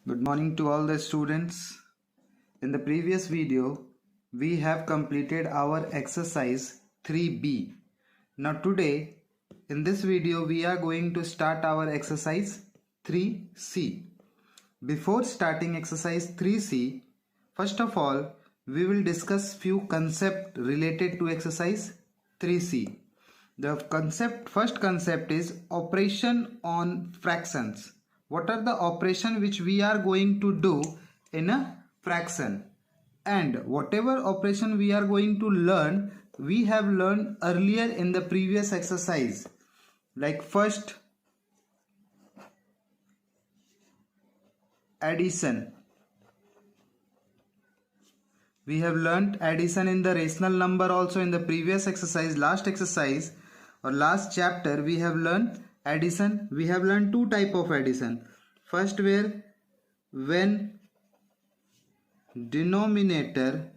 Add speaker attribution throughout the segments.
Speaker 1: Good morning to all the students. In the previous video, we have completed our exercise 3B. Now today, in this video, we are going to start our exercise 3C. Before starting exercise 3C, first of all, we will discuss few concepts related to exercise 3C. The first concept is operation on fractions. What are the operation which we are going to do in a fraction? And whatever operation we are going to learn, we have learned earlier in the previous exercise. Like first, addition. We have learnt addition in the rational number also in the previous exercise, last exercise or last chapter. We have learned addition. We have learned two type of addition. First, where when denominator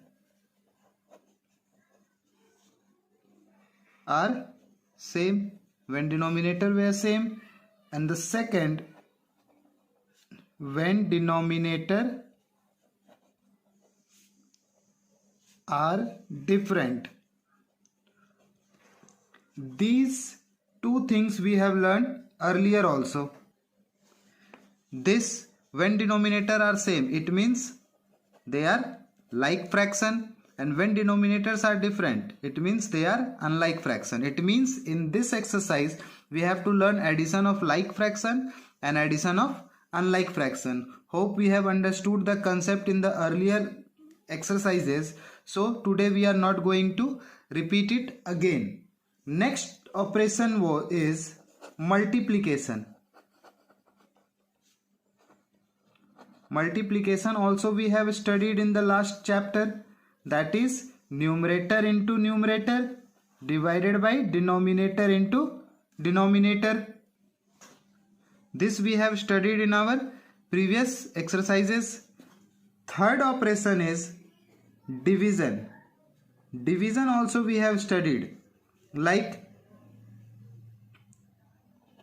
Speaker 1: are same, when denominator were same, and the second, when denominator are different. These two things we have learned earlier also. This when denominator are same, it means they are like fraction, and when denominators are different, it means they are unlike fraction. It means in this exercise we have to learn addition of like fraction and addition of unlike fraction. Hope we have understood the concept in the earlier exercises. So today we are not going to repeat it again. Next operation is multiplication. Multiplication also we have studied in the last chapter, that is numerator into numerator divided by denominator into denominator. This we have studied in our previous exercises. Third operation is division. Division also we have studied, like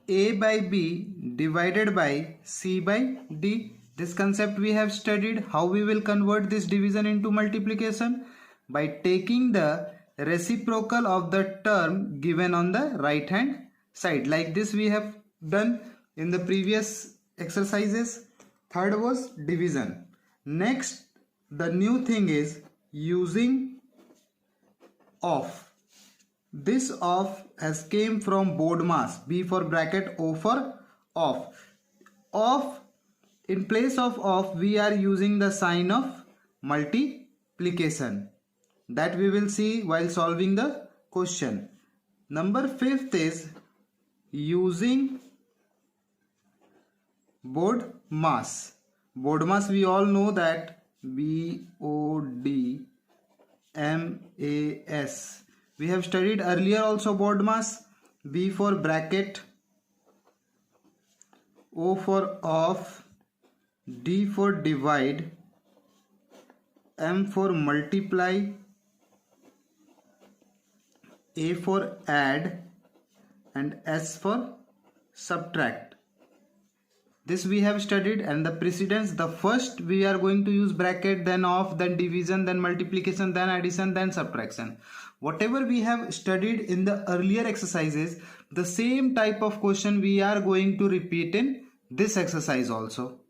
Speaker 1: A by B divided by C by D. This concept we have studied. How we will convert this division into multiplication? By taking the reciprocal of the term given on the right hand side. Like this we have done in the previous exercises. Third was division. Next, the new thing is using of. This of has came from BODMAS. B for bracket, O for of. Of, in place of we are using the sign of multiplication. That we will see while solving the question. Number 5th is using BODMAS. BODMAS we all know that BODMAS. We have studied earlier also BODMAS. B for bracket, O for of, D for divide, M for multiply, A for add, and S for subtract. This we have studied, and the precedence, the first we are going to use bracket, then of, then division, then multiplication, then addition, then subtraction. Whatever we have studied in the earlier exercises, the same type of question we are going to repeat in this exercise also.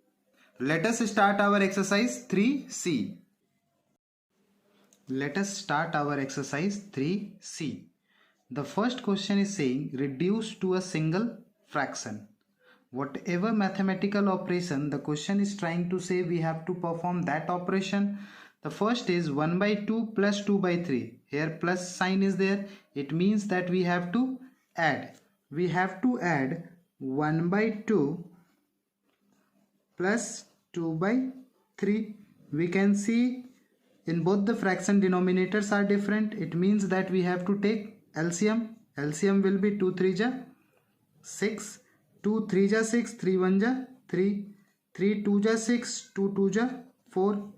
Speaker 1: Let us start our exercise 3C. Let us start our exercise 3C. The first question is saying reduce to a single fraction. Whatever mathematical operation the question is trying to say, we have to perform that operation. The first is 1 by 2 plus 2 by 3. Here plus sign is there. It means that we have to add. We have to add 1 by 2 plus 2 by 3. We can see in both the fraction denominators are different. It means that we have to take LCM. LCM will be 2 3 ja 6. 2 3 ja 6, 3 1 ja 3, 3 2 ja 6, 2 2 ja 4.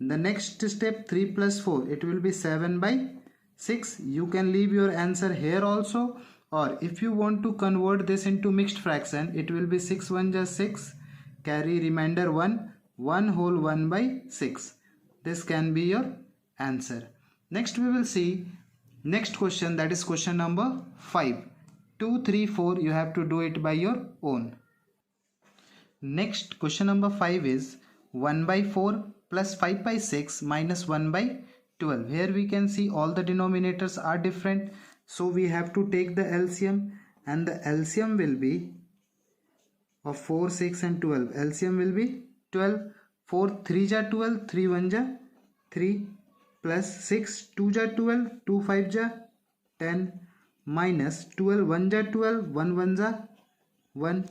Speaker 1: The next step 3 plus 4, it will be 7 by 6. You can leave your answer here also, or if you want to convert this into mixed fraction, it will be 6 1 ja 6, carry remainder 1, 1 whole 1 by 6. This can be your answer. Next we will see next question, that is question number 5. 2, 3, 4, you have to do it by your own. Next question number 5 is 1 by 4 plus 5 by 6 minus 1 by 12. Here we can see all the denominators are different. So we have to take the LCM, and the LCM will be of 4, 6 and 12. LCM will be 12. 4 3 ja 12, 3 1 ja 3, plus 6 2 ja 12, 2 5 ja 10, minus 12 1 ja 12, 1 1 ja 1.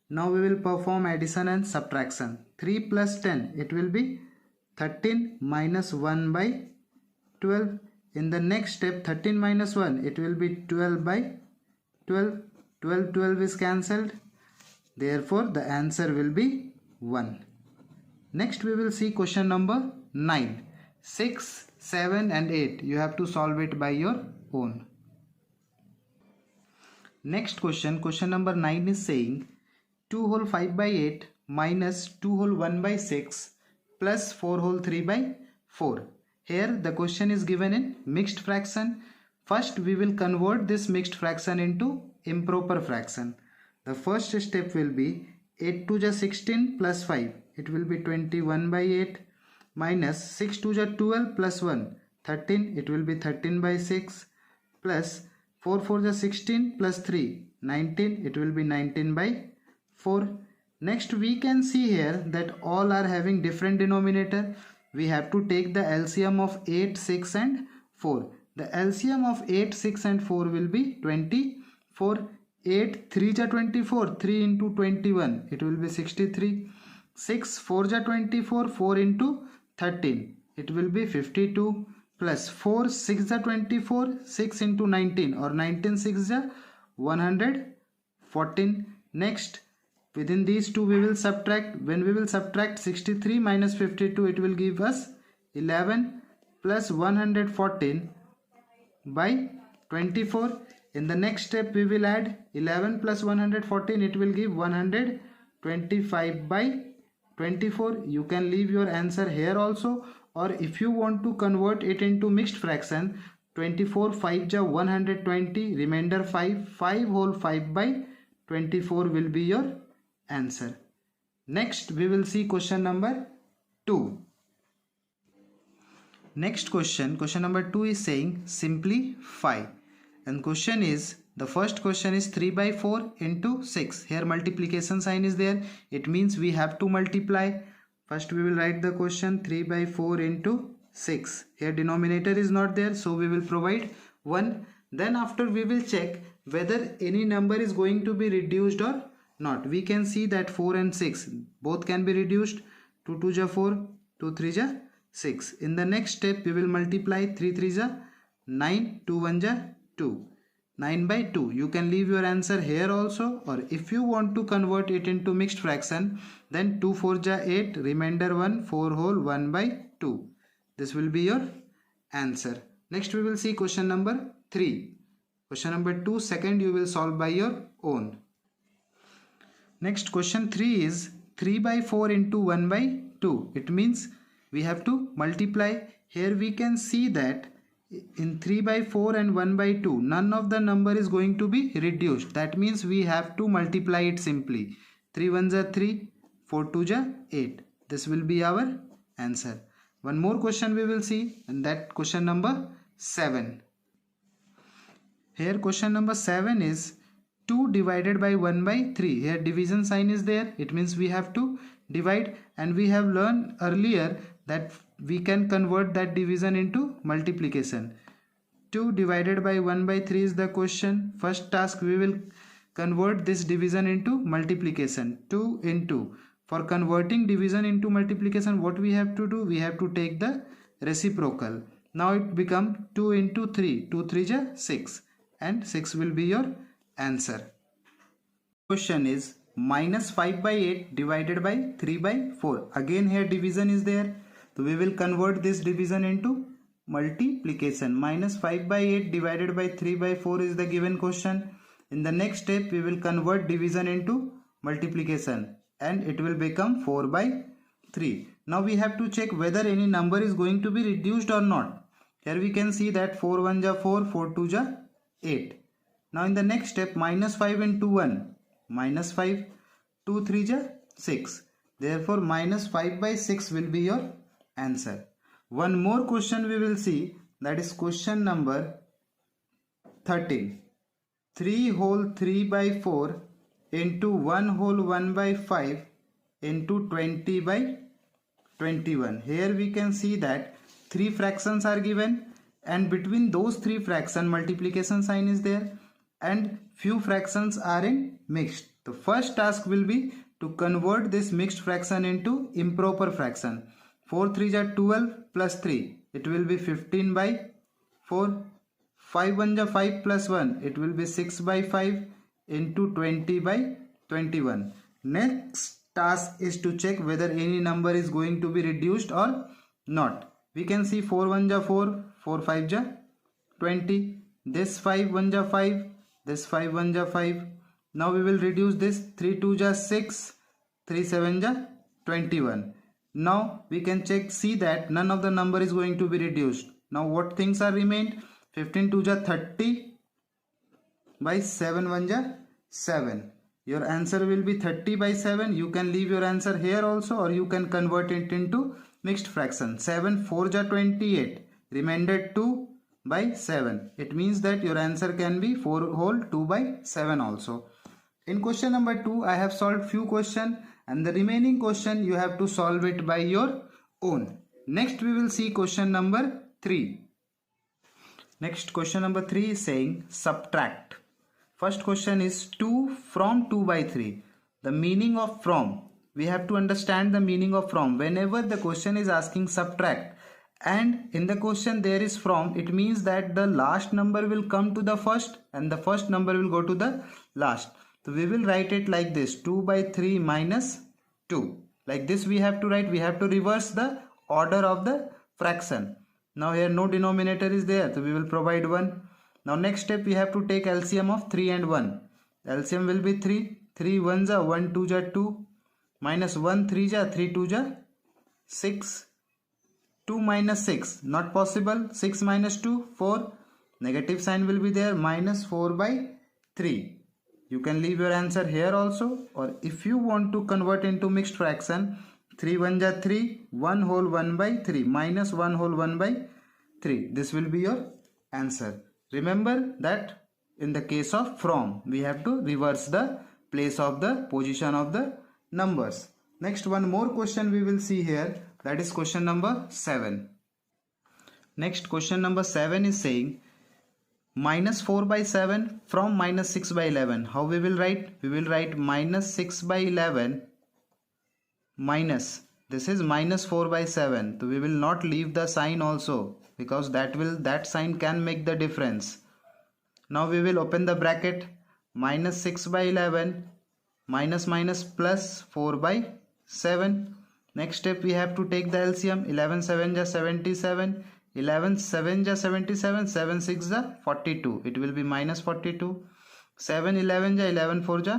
Speaker 1: Now we will perform addition and subtraction. 3 plus 10, it will be 13 minus 1 by 12. In the next step, 13 minus 1, it will be 12 by 12. 12 is cancelled. Therefore, the answer will be 1. Next, we will see question number 9. 6, 7 and 8. You have to solve it by your own. Next question, question number 9 is saying 2 whole 5 by 8 minus 2 whole 1 by 6 plus 4 whole 3 by 4. Here the question is given in mixed fraction. First we will convert this mixed fraction into improper fraction. The first step will be 8 2 ja 16 plus 5. It will be 21 by 8 minus 6 2 ja 12 plus 1. 13. It will be 13 by 6 plus 4 4 ja 16 plus 3. 19. It will be 19 by 4. Next we can see here that all are having different denominator. We have to take the LCM of 8, 6 and 4. The LCM of 8, 6 and 4 will be 24. 8 3 ja 24, 3 into 21, it will be 63. 6 4 ja 24, 4 into 13, it will be 52. Plus 4 6 ja 24, 6 into 19 or 19 6 ja 114. Next, within these two we will subtract. When we will subtract 63 minus 52, it will give us 11 plus 114 by 24. In the next step we will add 11 plus 114, it will give 125 by 24. You can leave your answer here also, or if you want to convert it into mixed fraction, 24 5 ja 120, remainder 5, 5 whole 5 by 24 will be your answer. Next we will see question number 2. Next question number 2 is saying simplify, and question is, the first question is 3 by 4 into 6. Here multiplication sign is there. It means we have to multiply. First we will write the question 3 by 4 into 6. Here denominator is not there, so we will provide 1. Then after we will check whether any number is going to be reduced or not. We can see that 4 and 6 both can be reduced. 2 2 ja 4, 2 3 ja 6. In the next step we will multiply 3 3 ja 9, 2 1 ja 2. 9 by 2. You can leave your answer here also, or if you want to convert it into mixed fraction, then 2 4 ja 8, remainder 1, 4 whole 1 by 2. This will be your answer. Next we will see question number 3. Question number 2, second you will solve by your own. Next question 3 is 3 by 4 into 1 by 2. It means we have to multiply. Here we can see that in 3 by 4 and 1 by 2, none of the number is going to be reduced. That means we have to multiply it simply. 3 1s are 3, 4 2s are 8. This will be our answer. One more question we will see, and that question number 7. Here question number 7 is 2 divided by 1 by 3. Here division sign is there. It means we have to divide, and we have learned earlier that we can convert that division into multiplication. 2 divided by 1 by 3 is the question. First task, we will convert this division into multiplication. 2 into. For converting division into multiplication, what we have to do? We have to take the reciprocal. Now it becomes 2 into 3. 2 3 is 6, and 6 will be your answer. Question is minus 5 by 8 divided by 3 by 4. Again here division is there. So we will convert this division into multiplication. Minus 5 by 8 divided by 3 by 4 is the given question. In the next step we will convert division into multiplication, and it will become 4 by 3. Now we have to check whether any number is going to be reduced or not. Here we can see that 4 1 ja 4, 4 2 ja 8. Now in the next step, minus 5 into 1, minus 5, 2 3 ja 6. Therefore minus 5 by 6 will be your answer. One more question we will see, that is question number 13. 3 whole 3 by 4 into 1 whole 1 by 5 into 20 by 21. Here we can see that 3 fractions are given, and between those 3 fractions multiplication sign is there, and few fractions are in mixed. The first task will be to convert this mixed fraction into improper fraction. 4 3 are 12 plus 3, it will be 15 by 4. 5 1 ja 5 plus 1, it will be 6 by 5 into 20 by 21. Next task is to check whether any number is going to be reduced or not. We can see 4 1 ja 4, 4 5 ja 20. This 5 1 ja 5, this 5 1 ja 5. Now we will reduce this. 3 2 ja 6, 3 7 ja 21. Now we can see that none of the number is going to be reduced. Now what things are remained? 15 2 ja 30 by 7 1 ja 7. Your answer will be 30 by 7. You can leave your answer here also, or you can convert it into mixed fraction. 7 4 ja 28. Remainder 2 by 7. It means that your answer can be 4 whole 2 by 7 also. In question number 2, I have solved few questions, and the remaining question you have to solve it by your own. Next we will see question number 3. Next question number 3 is saying subtract. First question is 2 from 2 by 3. The meaning of from, we have to understand the meaning of from. Whenever the question is asking subtract and in the question there is from, it means that the last number will come to the first and the first number will go to the last. So we will write it like this: 2 by 3 minus 2. Like this we have to write. We have to reverse the order of the fraction. Now here no denominator is there, so we will provide 1. Now next step we have to take LCM of 3 and 1. LCM will be 3. 3 1 ja 1 2 ja 2. Minus 1 3 ja 3 2 ja 6. 2 minus 6 not possible. 6 minus 2 4. Negative sign will be there. Minus 4 by 3. You can leave your answer here also, or if you want to convert into mixed fraction, 3 1 ja 3, 1 whole 1 by 3 minus 1 whole 1 by 3. This will be your answer. Remember that in the case of from, we have to reverse the place of the position of the numbers. Next, one more question we will see here, that is question number 7. Next, question number 7 is saying minus 4 by 7 from minus 6 by 11. How we will write? We will write minus 6 by 11 minus, this is minus 4 by 7. So we will not leave the sign also, because that sign can make the difference. Now we will open the bracket. Minus 6 by 11 minus minus plus 4 by 7. Next step we have to take the LCM. 11 7 ja 77. 11 7 ja 77. 7 6 ja 42. It will be minus 42. 7 11 ja 11 4 ja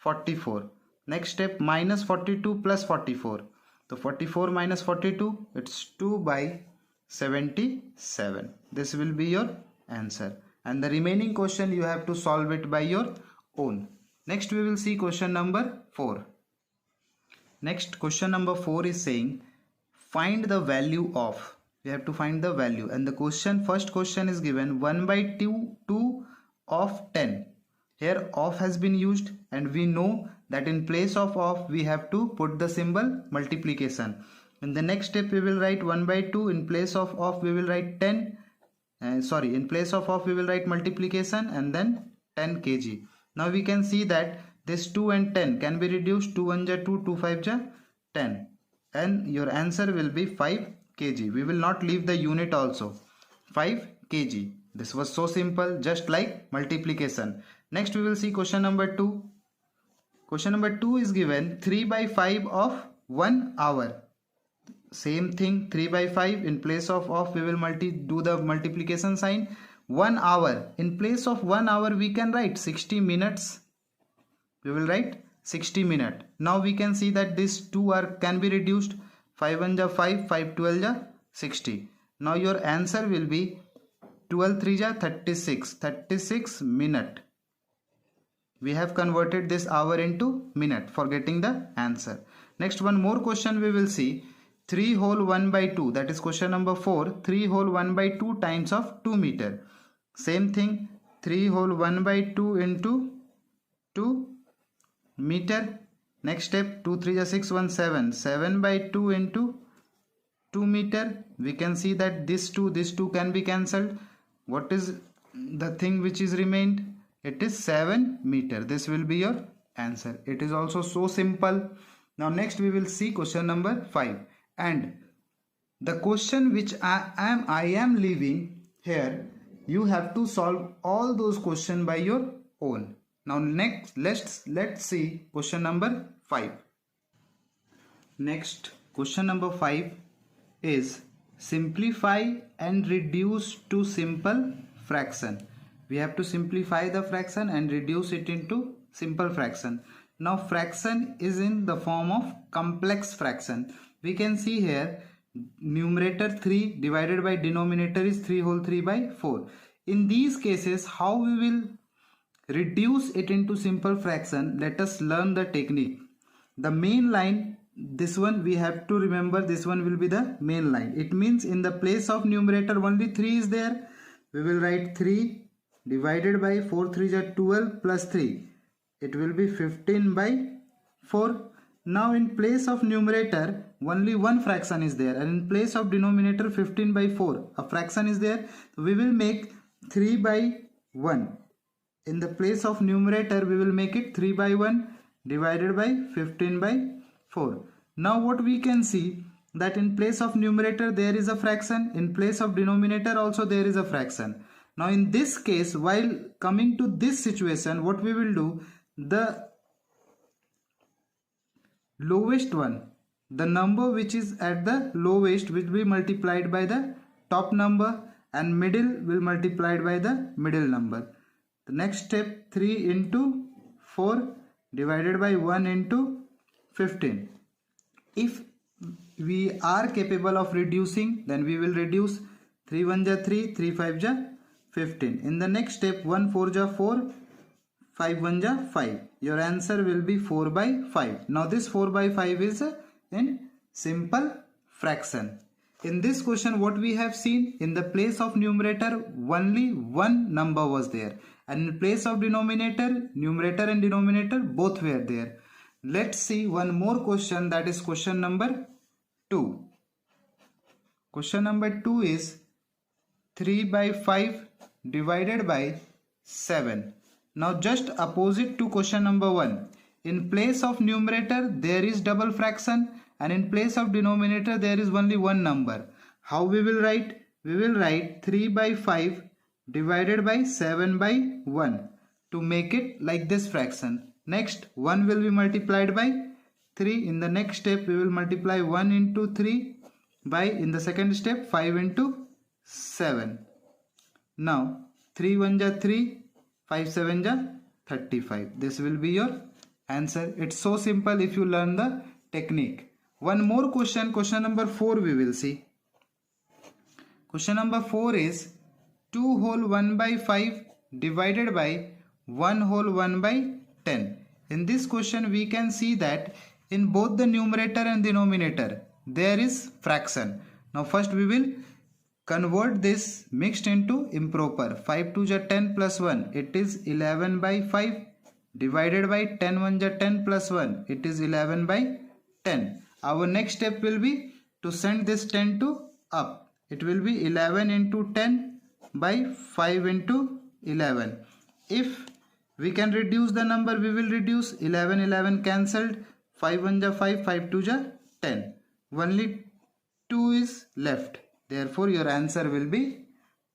Speaker 1: 44. Next step, minus 42 plus 44. So 44 minus 42, it's 2 by 77. This will be your answer. And the remaining question you have to solve it by your own. Next we will see question number 4. Next question number 4 is saying find the value of. We have to find the value, and the first question is given 1 by 2 of 10. Here of has been used, and we know that in place of we have to put the symbol multiplication. In the next step we will write 1 by 2. In place of we will write 10. In place of we will write multiplication and then 10 kg. Now we can see that this 2 and 10 can be reduced. 2 1 ja 2, 2 5 ja 10, and your answer will be 5 kg. We will not leave the unit also. 5 kg. This was so simple, just like multiplication. Next we will see question number 2. Question number 2 is given 3 by 5 of 1 hour. Same thing, 3 by 5. In place of we will do the multiplication sign. 1 hour. In place of 1 hour we can write 60 minutes. We will write 60 minute. Now we can see that these two are can be reduced. 5 1 ja 5, 5 12 ja 60. Now your answer will be 12 3 ja 36 minute. We have converted this hour into minute for getting the answer. Next, one more question we will see. 3 whole 1 by 2, that is question number 4. 3 whole 1 by 2 times of 2 meter. Same thing, 3 whole 1 by 2 into 2 meter. Next step, 2 3 is 6 1 7, 7 by 2 into 2 meter. We can see that this 2 can be cancelled. What is the thing which is remained? It is 7 meter. This will be your answer. It is also so simple. Now next we will see question number 5, and the question which I am leaving here, you have to solve all those questions by your own. Now next let's see question number 5. Next, question number 5 is simplify and reduce to simple fraction. We have to simplify the fraction and reduce it into simple fraction. Now fraction is in the form of complex fraction. We can see here numerator 3 divided by denominator is 3 whole 3 by 4. In these cases, how we will reduce it into simple fraction? Let us learn the technique. The main line, this one we have to remember, this one will be the main line. It means in the place of numerator only 3 is there. We will write 3 divided by 4 3 is 12 plus 3. It will be 15 by 4. Now in place of numerator only one fraction is there, and in place of denominator 15 by 4 a fraction is there. We will make 3 by 1. In the place of numerator we will make it 3 by 1 divided by 15 by 4. Now what we can see, that in place of numerator there is a fraction, in place of denominator also there is a fraction. Now in this case, while coming to this situation, what we will do, the lowest one, the number which is at the lowest will be multiplied by the top number, and middle will multiplied by the middle number. The next step, 3 into 4 divided by 1 into 15. If we are capable of reducing, then we will reduce. 3 1 ja 3, 3 5 ja 15. In the next step, 1 4 ja 4, 5 1 ja 5. Your answer will be 4 by 5. Now this 4 by 5 is in simple fraction. In this question, what we have seen, in the place of numerator only one number was there, and in place of denominator, numerator and denominator both were there. Let's see one more question, that is question number 2. Question number 2 is 3 by 5 divided by 7. Now just opposite to question number 1. In place of numerator there is double fraction, and in place of denominator there is only one number. How we will write? We will write 3 by 5 divided by 7 by 1 to make it like this fraction. Next, 1 will be multiplied by 3. In the next step we will multiply 1 into 3 by, in the second step, 5 into 7. Now 3 1 ja 3, 5 7 ja 35. This will be your answer. It's so simple if you learn the technique. One more question, question number 4 we will see. Question number 4 is 2 whole 1 by 5 divided by 1 whole 1 by 10. In this question we can see that in both the numerator and denominator there is fraction. Now first we will convert this mixed into improper. 5 2 ja 10 plus 1, it is 11 by 5 divided by 10 1 ja 10 plus 1, it is 11 by 10. Our next step will be to send this 10 to up. It will be 11 into 10 by 5 into 11. If we can reduce the number, we will reduce. 11 11 cancelled, 5 1 ja 5, 5 2 ja 10. Only 2 is left. Therefore your answer will be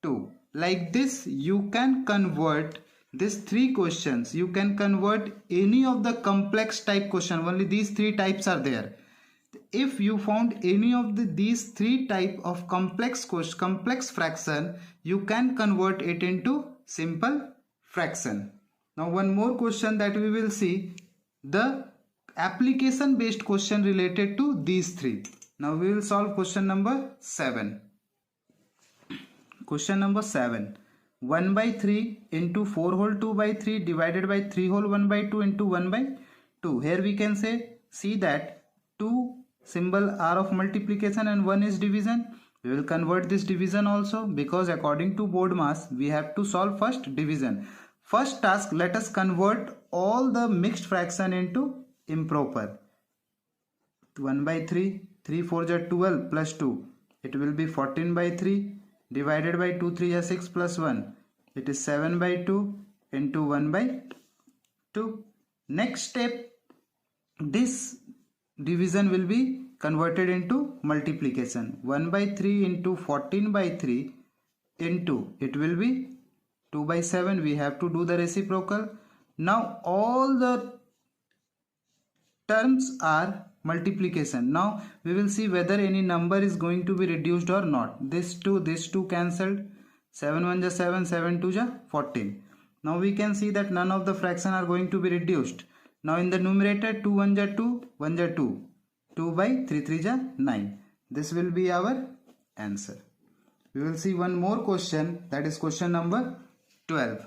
Speaker 1: 2. Like this you can convert these 3 questions. You can convert any of the complex type question. Only these 3 types are there. If you found any of these 3 type of complex fraction, you can convert it into simple fraction. Now one more question that we will see. the application based question related to these three. Now we will solve question number 7. Question number 7. 1 by 3 into 4 whole 2 by 3 divided by 3 whole 1 by 2 into 1 by 2. Here we can see that 2 symbol are of multiplication and 1 is division. We will convert this division also, because according to BoardMass we have to solve first division. First task, let us convert all the mixed fraction into improper. 1 by 3, 3 4 are 12 plus 2. It will be 14 by 3 divided by 2 3 is 6 plus 1. It is 7 by 2 into 1 by 2. Next step, this division will be converted into multiplication. 1 by 3 into 14 by 3 into, it will be 2 by 7. We have to do the reciprocal. Now all the terms are multiplication. Now we will see whether any number is going to be reduced or not. This 2 cancelled. 7 1 ja 7, 7 2 ja 14. Now we can see that none of the fraction are going to be reduced. Now in the numerator, 2 1 ja 2, 1 ja 2. 2 by 3 3 ja 9. This will be our answer. We will see one more question, that is question number 12.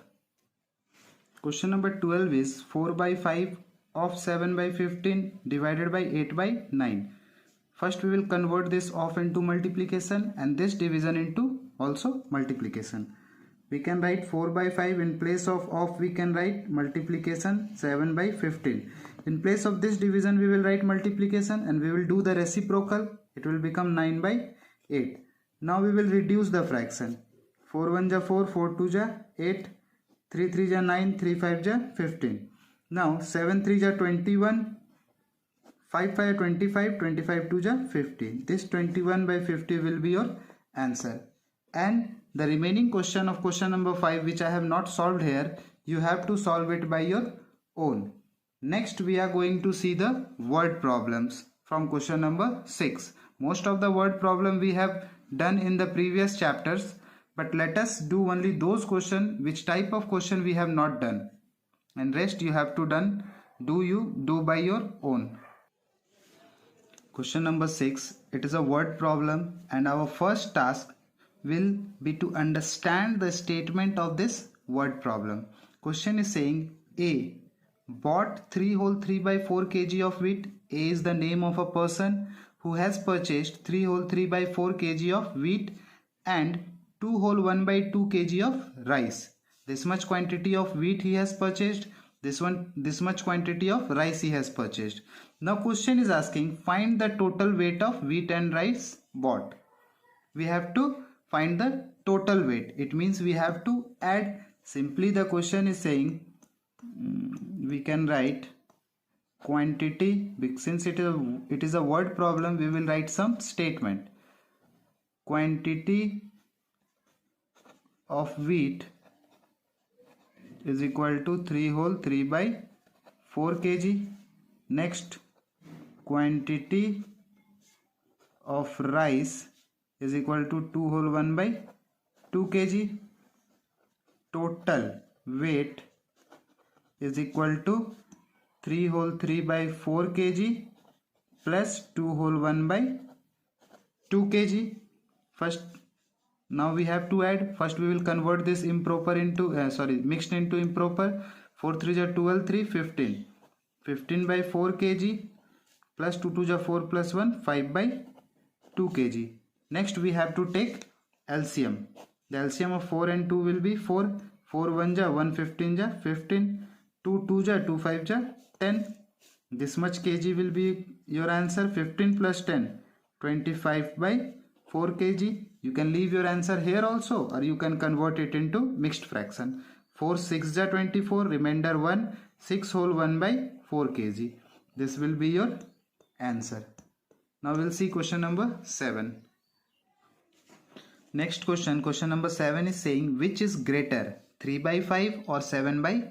Speaker 1: Question number 12 is 4 by 5 of 7 by 15 divided by 8 by 9. First we will convert this off into multiplication and this division into also multiplication. We can write 4 by 5, in place of off we can write multiplication 7 by 15. In place of this division we will write multiplication and we will do the reciprocal. It will become 9 by 8. Now we will reduce the fraction. 4 1 ja 4, 4 2 ja 8, 3 3 ja 9, 3 5 ja 15. Now 7 3 ja 21, 5 5 25, 25 2 ja 50. This 21 by 50 will be your answer. And the remaining question of question number 5, which I have not solved here, you have to solve it by your own. Next we are going to see the word problems from question number 6. Most of the word problem we have done in the previous chapters, but let us do only those questions which type of question we have not done, and rest you have to do by your own. Question number 6, it is a word problem and our first task will be to understand the statement of this word problem. Question is saying A bought 3 whole 3 by 4 kg of wheat. A is the name of a person who has purchased 3 whole 3 by 4 kg of wheat and 2 whole 1 by 2 kg of rice. This much quantity of wheat he has purchased. This much quantity of rice he has purchased. Now question is asking, find the total weight of wheat and rice bought. We have to find the total weight. It means we have to add. Simply the question is saying, we can write quantity. Since it is a word problem, we will write some statement. Quantity of wheat is equal to 3 whole 3 by 4 kg. Next, quantity of rice is equal to 2 whole 1 by 2 kg. Total weight is equal to 3 whole 3 by 4 kg plus 2 whole 1 by 2 kg. First, now we have to add. First we will convert this improper into mixed into improper. 4 3 are 12, 3 15. 15 by 4 kg plus 2 2 are 4 plus 1 5 by 2 kg. Next we have to take LCM. The LCM of 4 and 2 will be 4. 4 1 ja 1, 15 ja 15. 2 2 ja 2 5 ja 10. This much kg will be your answer. 15 plus 10, 25 by 4 kg. You can leave your answer here also, or you can convert it into mixed fraction. 4 6 ja 24, remainder 1, 6 whole 1 by 4 kg. This will be your answer. Now we'll see question number 7. Next question number 7 is saying, which is greater, 3 by 5 or 7 by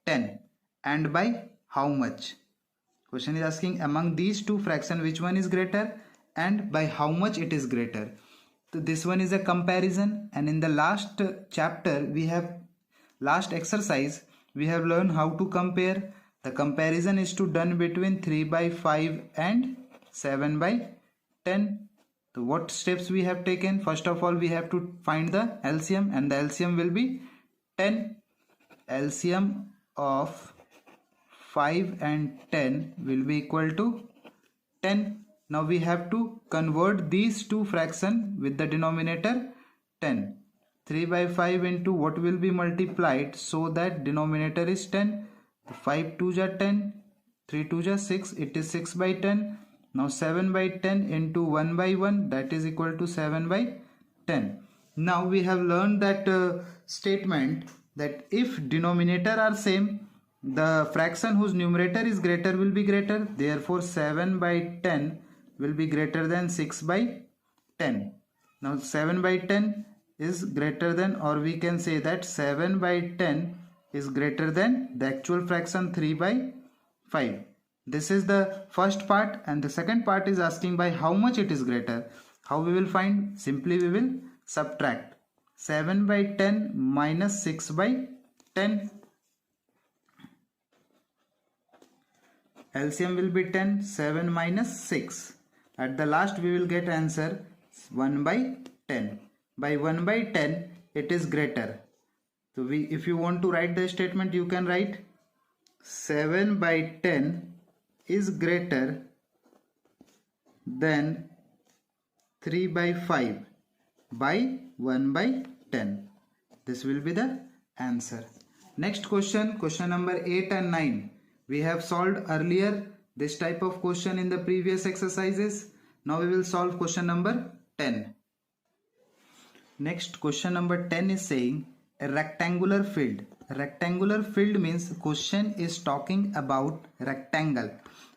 Speaker 1: 10, and by how much? Question is asking, among these two fractions which one is greater and by how much it is greater. So this one is a comparison, and in the last chapter last exercise we have learned how to compare. The comparison is to done between 3 by 5 and 7 by 10. So what steps we have taken? First of all, we have to find the LCM, and the LCM will be 10. LCM of 5 and 10 will be equal to 10. Now we have to convert these two fractions with the denominator 10. 3 by 5 into what will be multiplied so that denominator is 10. 5 2s are 10, 3 2s are 6, it is 6 by 10. Now 7 by 10 into 1 by 1, that is equal to 7 by 10. Now we have learned that statement that if denominator are same, the fraction whose numerator is greater will be greater. Therefore 7 by 10 will be greater than 6 by 10. Now 7 by 10 is greater than, or we can say that 7 by 10 is greater than the actual fraction 3 by 5. This is the first part, and the second part is asking by how much it is greater. How we will find? Simply we will subtract 7 by 10 minus 6 by 10. LCM will be 10, 7 minus 6. At the last we will get answer 1 by 10. By 1 by 10 it is greater. So if you want to write the statement, you can write 7 by 10 is greater than 3 by 5 by 1 by 10. This will be the answer. Next question, question number 8 and 9. We have solved earlier this type of question in the previous exercises. Now we will solve question number 10. Next, question number 10 is saying a rectangular field. Rectangular field means question is talking about rectangle.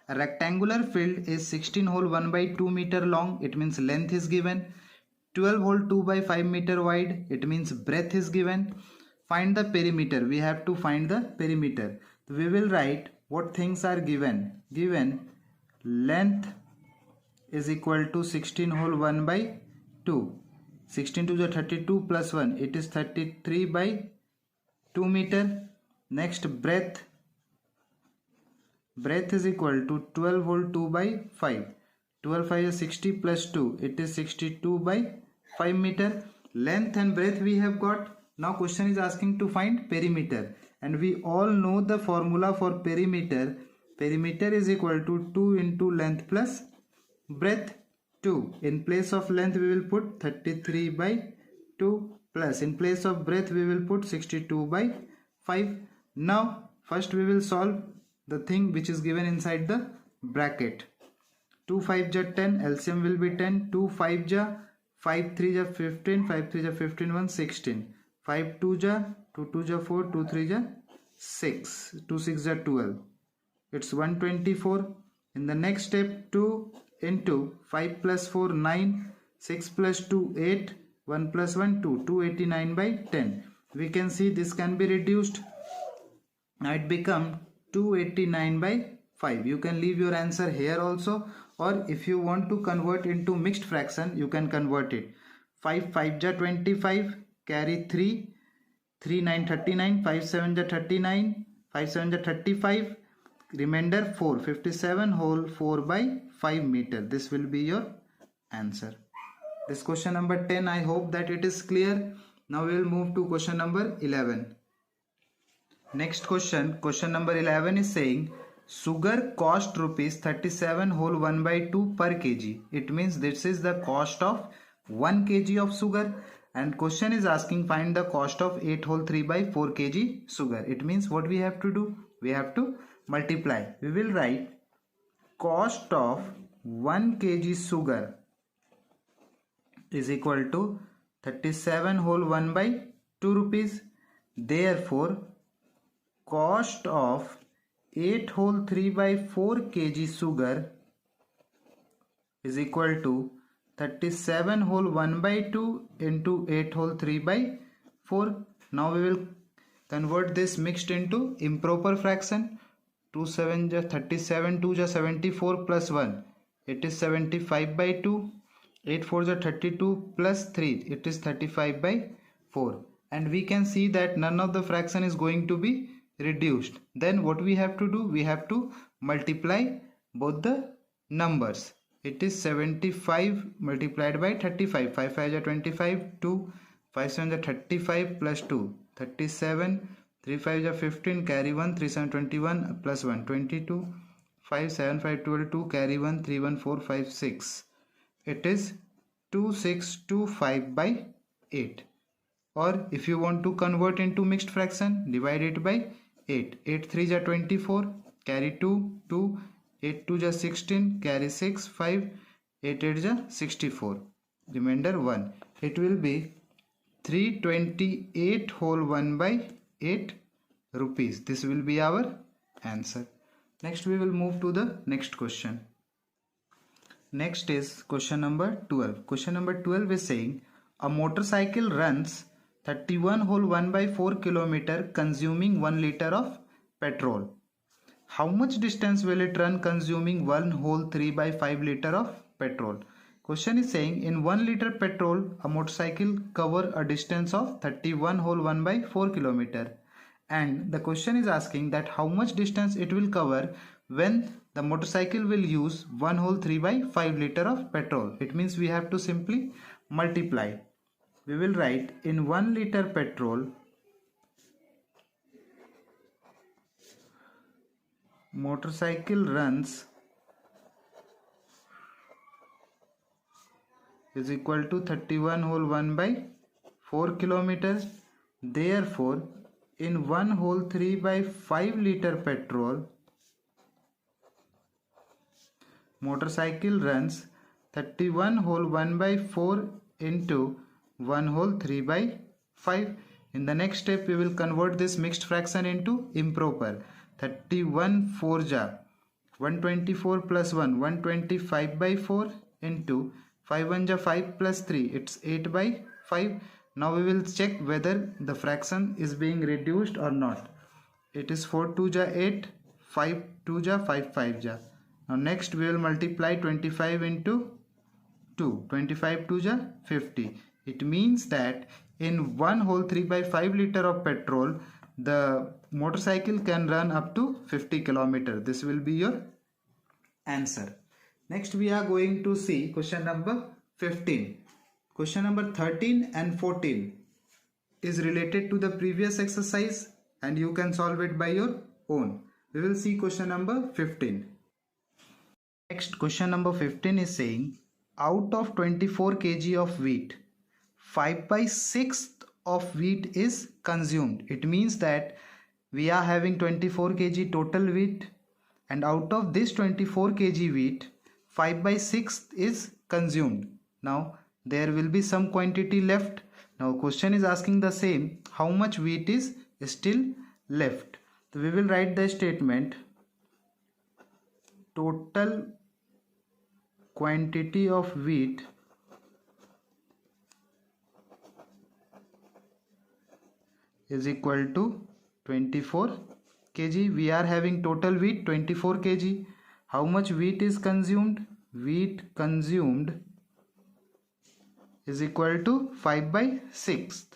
Speaker 1: A rectangular field is 16 hole 1 by 2 meter long. It means length is given. 12 hole 2 by 5 meter wide. It means breadth is given. Find the perimeter. We have to find the perimeter. So we will write what things are given. Given length is equal to 16 whole 1 by 2. 16 to the 32 plus 1. It is 33 by 2 meter. Next, breadth. Breadth is equal to 12 whole 2 by 5. 12 5 is 60 plus 2. It is 62 by 5 meter. Length and breadth we have got. Now question is asking to find perimeter. And we all know the formula for perimeter. Perimeter is equal to 2 into length plus breadth 2. In place of length we will put 33 by 2 plus in place of breadth we will put 62 by 5. Now first we will solve the thing which is given inside the bracket. 2 5 ja 10, LCM will be 10. 2 5 ja 5 3 ja 15, 5 3 ja 15, 1 16. 5 2 ja 2 2 ja 4, 2 3 ja 6, 2 6 ja 12. It's 124. In the next step, 2 into 5 plus 4 9, 6 plus 2 8, 1 plus 1 2, 289 by 10. We can see this can be reduced. Now it become 289 by 5. You can leave your answer here also, or if you want to convert into mixed fraction, you can convert it. 5 5 ja 25, carry 3, 3 9 39, 5 7 ja 39, 5 7 ja 35, remainder 4, 57 whole 4 by 5 meter. This will be your answer. This question number 10, I hope that it is clear. Now we will move to question number 11. Next question, question number 11 is saying sugar cost rupees 37 whole 1 by 2 per kg. It means this is the cost of 1 kg of sugar, and question is asking find the cost of 8 whole 3 by 4 kg sugar. It means what we have to do? We have to multiply. We will write cost of 1 kg sugar is equal to 37 whole 1 by 2 rupees. Therefore, cost of 8 whole 3 by 4 kg sugar is equal to 37 whole 1 by 2 into 8 whole 3 by 4. Now we will convert this mixed into improper fraction. 2 7 ja 37, 2 ja 74 plus 1. It is 75 by 2. 8 4 ja 32 plus 3. It is 35 by 4. And we can see that none of the fraction is going to be reduced, then what we have to do? We have to multiply both the numbers. It is 75 multiplied by 35. 5 5 are 25, 2 5 7 are 35 plus 2 37, 3 5 are 15, carry 1, 3 7 21 plus 1 22, 5 7 5 12, 2 carry 1, 3 1 4 5 6. It is 2625 by 8. Or if you want to convert into mixed fraction, divide it by 8. 8 3 are 24, carry 2, 2, 8 2 are 16, carry 6, 5, 8 8 are 64, remainder 1. It will be 328 whole 1 by 8 rupees. This will be our answer. Next we will move to the next question. Next is question number 12. Question number 12 is saying a motorcycle runs 31 whole 1 by 4 kilometer consuming 1 liter of petrol. How much distance will it run consuming 1 whole 3 by 5 liter of petrol? Question is saying in 1 liter petrol a motorcycle cover a distance of 31 whole 1 by 4 kilometer, and the question is asking that how much distance it will cover when the motorcycle will use 1 whole 3 by 5 liter of petrol. It means we have to simply multiply. We will write in 1 liter petrol motorcycle runs is equal to 31 whole 1 by 4 kilometers. Therefore in 1 whole 3 by 5 liter petrol motorcycle runs 31 whole 1 by 4 into 1 whole 3 by 5. In the next step we will convert this mixed fraction into improper. 31 4 ja 124 plus 1 125 by 4 into 5 1 ja 5 plus 3, it's 8 by 5. Now we will check whether the fraction is being reduced or not. It is 4 2 ja 8, 5 2 ja 5 5 ja. Now next we will multiply 25 into 2. 25 2 ja 50. It means that in 1 whole 3 by 5 liter of petrol the motorcycle can run up to 50 kilometer. This will be your answer. Next we are going to see question number 15. Question number 13 and 14 is related to the previous exercise and you can solve it by your own. We will see question number 15. Next question number 15 is saying out of 24 kg of wheat 5 by 6 of wheat is consumed. It means that we are having 24 kg total wheat and out of this 24 kg wheat 5 by 6 is consumed. Now there will be some quantity left. Now question is asking the same, how much wheat is still left. So we will write the statement total quantity of wheat is equal to 24 kg. We are having total wheat 24 kg. How much wheat is consumed? Wheat consumed is equal to 5 by 6.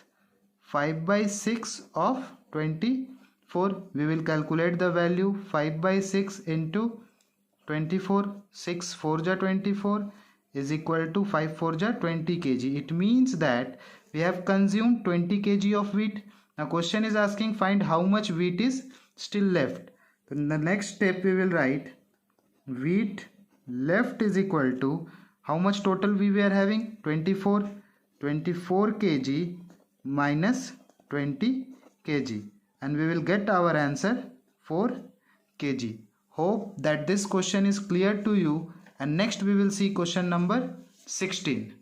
Speaker 1: 5 by 6 of 24. We will calculate the value. 5 by 6 into 24. 6 4 ja 24 is equal to 5 4 ja 20 kg. It means that we have consumed 20 kg of wheat. Now question is asking find how much wheat is still left. In the next step we will write wheat left is equal to how much total we were having 24 kg minus 20 kg and we will get our answer 4 kg. Hope that this question is clear to you, and next we will see question number 16.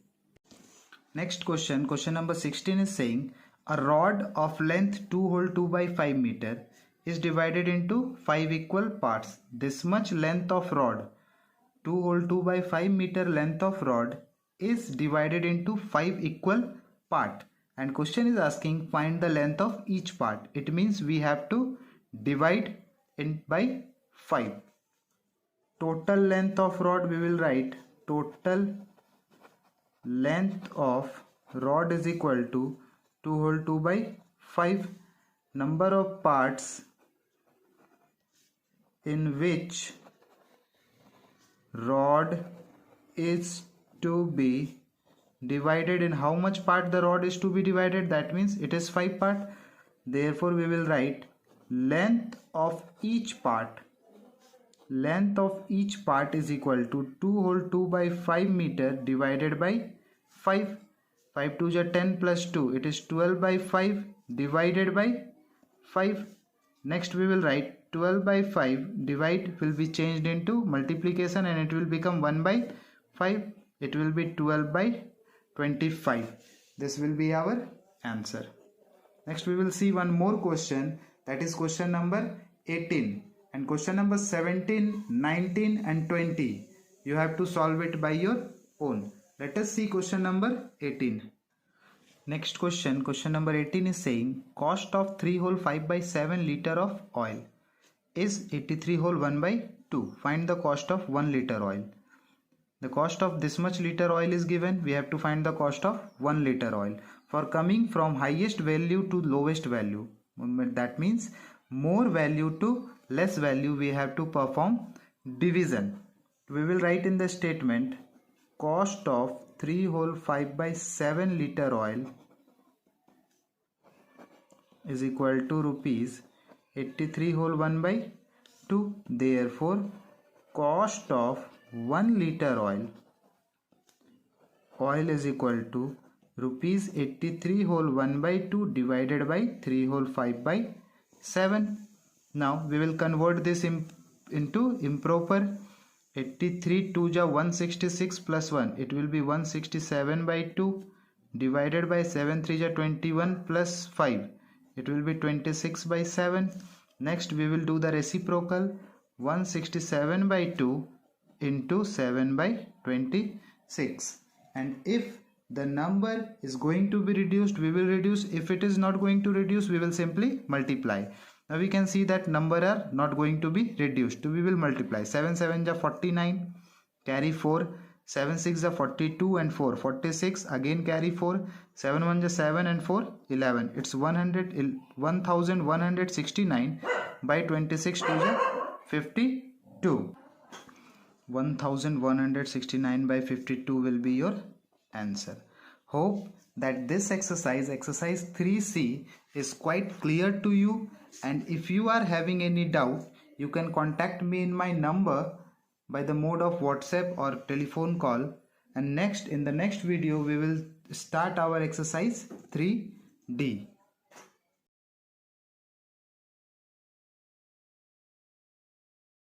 Speaker 1: Next question number 16 is saying a rod of length 2 whole 2 by 5 meter is divided into 5 equal parts. This much length of rod, 2 whole 2 by 5 meter length of rod is divided into 5 equal part, and question is asking find the length of each part. It means we have to divide it by 5. Total length of rod we will write total length of rod is equal to 2 whole 2 by 5. Number of parts in which rod is to be divided in how much part the rod is to be divided, that means it is 5 part. Therefore we will write length of each part is equal to 2 whole 2 by 5 meter divided by 5. 5 2 is 10 plus 2, it is 12 by 5 divided by 5. Next we will write 12 by 5 divide will be changed into multiplication and it will become 1 by 5. It will be 12 by 25. This will be our answer. Next we will see one more question, that is question number 18, and question number 17, 19 and 20 you have to solve it by your own. Let us see question number 18. Next question number 18 is saying cost of 3 whole 5 by 7 liter of oil is 83 whole 1 by 2. Find the cost of 1 liter oil. The cost of this much liter oil is given. We have to find the cost of 1 liter oil. For coming from highest value to lowest value, that means more value to less value, we have to perform division. We will write in the statement cost of 3 whole 5 by 7 liter oil is equal to rupees 83 whole 1 by 2. Therefore cost of 1 liter oil is equal to rupees 83 whole 1 by 2 divided by 3 whole 5 by 7. Now we will convert this into improper. 83 2 ja 166 plus 1, it will be 167 by 2 divided by 7 3 ja 21 plus 5, it will be 26 by 7. Next we will do the reciprocal, 167 by 2 into 7 by 26, and if the number is going to be reduced, we will reduce. If it is not going to reduce, we will simply multiply. Now we can see that number are not going to be reduced, so we will multiply. 7 7 ja 49, carry 4, 7 6 ja 42 and 4 46, again carry 4, 7 1 ja 7 and 4 11, it's 1169 by 26 2 ja 52. 1169 by 52 will be your answer. Hope that this exercise 3C is quite clear to you, and if you are having any doubt, you can contact me in my number by the mode of WhatsApp or telephone call, and in the next video we will start our exercise 3D.